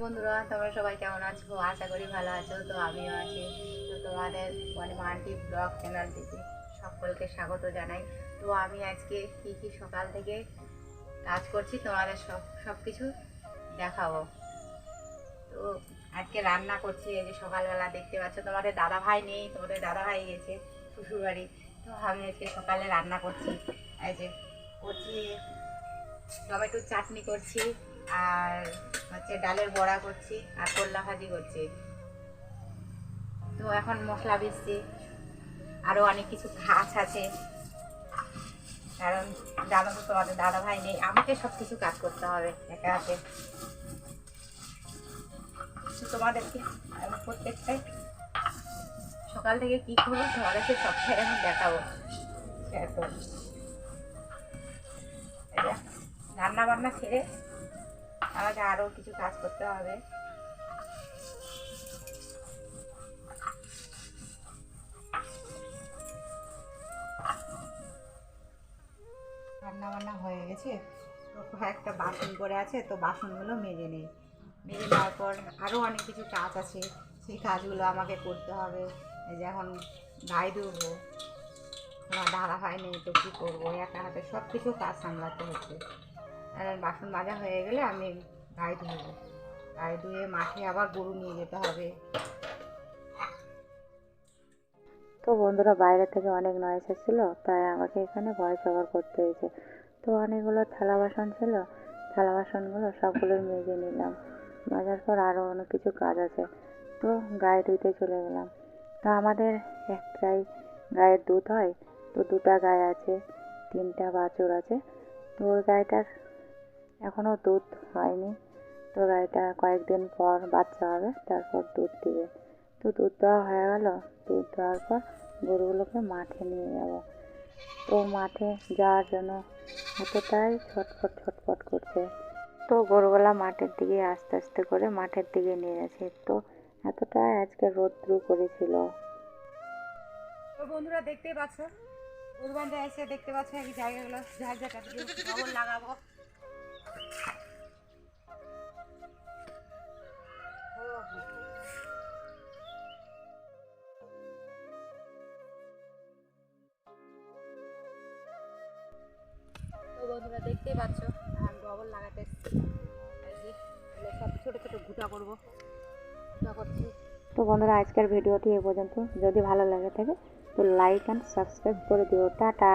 বন্ধুরা, তোমরা সবাই কেমন আছো? আশা করি ভালো আছো। তো আমিও আছি। তো তোমাদের অনিমা আন্টি ব্লগ চ্যানেল থেকে সকলকে স্বাগত জানাই। তো আমি আজকে কি কি সকাল থেকে কাজ করছি তোমাদের সব কিছু দেখাবো। তো আজকে রান্না করছি, এই যে সকালবেলা দেখতে পাচ্ছ। তোমাদের দাদা ভাই নেই, তোমাদের দাদা ভাই গেছে শ্বশুরবাড়ি। তো আমি আজকে সকালে রান্না করছি। এই যে করছি টমেটোর চাটনি করছি, আর হচ্ছে ডালের বড়া করছি, আর করলা ভাজি করছি। তো এখন মশলা পিসছি, আরও অনেক কিছু কাজ আছে, কারণ জানো তো তোমাদের দাদা ভাই নেই, আমাকে সব কিছু কাজ করতে হবে একা হাতে। তোমাদেরকে আমি প্রত্যেকটাই সকাল থেকে কী করবো তোমাদেরকে সবটাই আমি দেখাবো, শেয়ার করবো। রান্না বান্না ছেড়ে আমাকে আরও কিছু কাজ করতে হবে। রান্না বান্না হয়ে গেছে, তো কয়েকটা বাসন পড়ে আছে, তো বাসনগুলো মেজে নেই। মেজে নেওয়ার পর আরও অনেক কিছু কাজ আছে, সেই কাজগুলো আমাকে করতে হবে। এই যে এখন গায়ে ধুবো, আমার দাদা হয় নেই, তো কী করবো, একা হাতে সব কিছু কাজ সামলাতে হচ্ছে। কারণ বাসন মাজা হয়ে গেলে আমি গায়ে ধুবো, গায়ে ধুয়ে মাঠে আবার গরু নিয়ে যেতে হবে। তো বন্ধুরা, বাইরে থেকে অনেক নয়েজ এসেছিলো, তাই আমাকে এখানে ভয়েস ওভার করতে হয়েছে। তো অনেকগুলো থালা বাসন ছিল, থালা বাসনগুলো সবগুলো মেজে নিলাম। মাজার পর আরও অনেক কিছু কাজ আছে, তো গায়ে ধুইতে চলে গেলাম। তো আমাদের একটাই গায়ের দুধ হয়, তো দুটা গায়ে আছে, তিনটা বাছুর আছে। তো ওই গায়েটার এখনও দুধ হয়নি, তো গায়েটা কয়েকদিন পর বাচ্চা হবে, তারপর দুধ দিবে। তো দুধ দেওয়া হয়ে গেল। দুধ দেওয়ার পর গরুগুলোকে মাঠে নিয়ে যাব। তো মাঠে যাওয়ার জন্য এতটাই ছটফট ছটফট করছে, তো গরুগুলা মাঠের দিকে আস্তে আস্তে করে মাঠের দিকে নিয়ে যাচ্ছে। তো এতটাই আজকে রৌদ্র করেছিল। তো বন্ধুরা, দেখতেই পাচ্ছ গরুবান্ধা এসে দেখতে পাচ্ছ এই জায়গাগুলো ঝাড়ঝাটা দিয়ে গোবর লাগাবো। তো বন্ধুরা, দেখতেই পাচ্ছ আমি গোবর লাগাতে এসেছি। এই যে এগুলো সব ছোটো ছোটো ঘুটা করবো, ঘুটা করছি। তো বন্ধুরা, আজকের ভিডিওটি এ পর্যন্ত। যদি ভালো লাগে থাকে তো লাইক অ্যান্ড সাবস্ক্রাইব করে দিও। টাটা।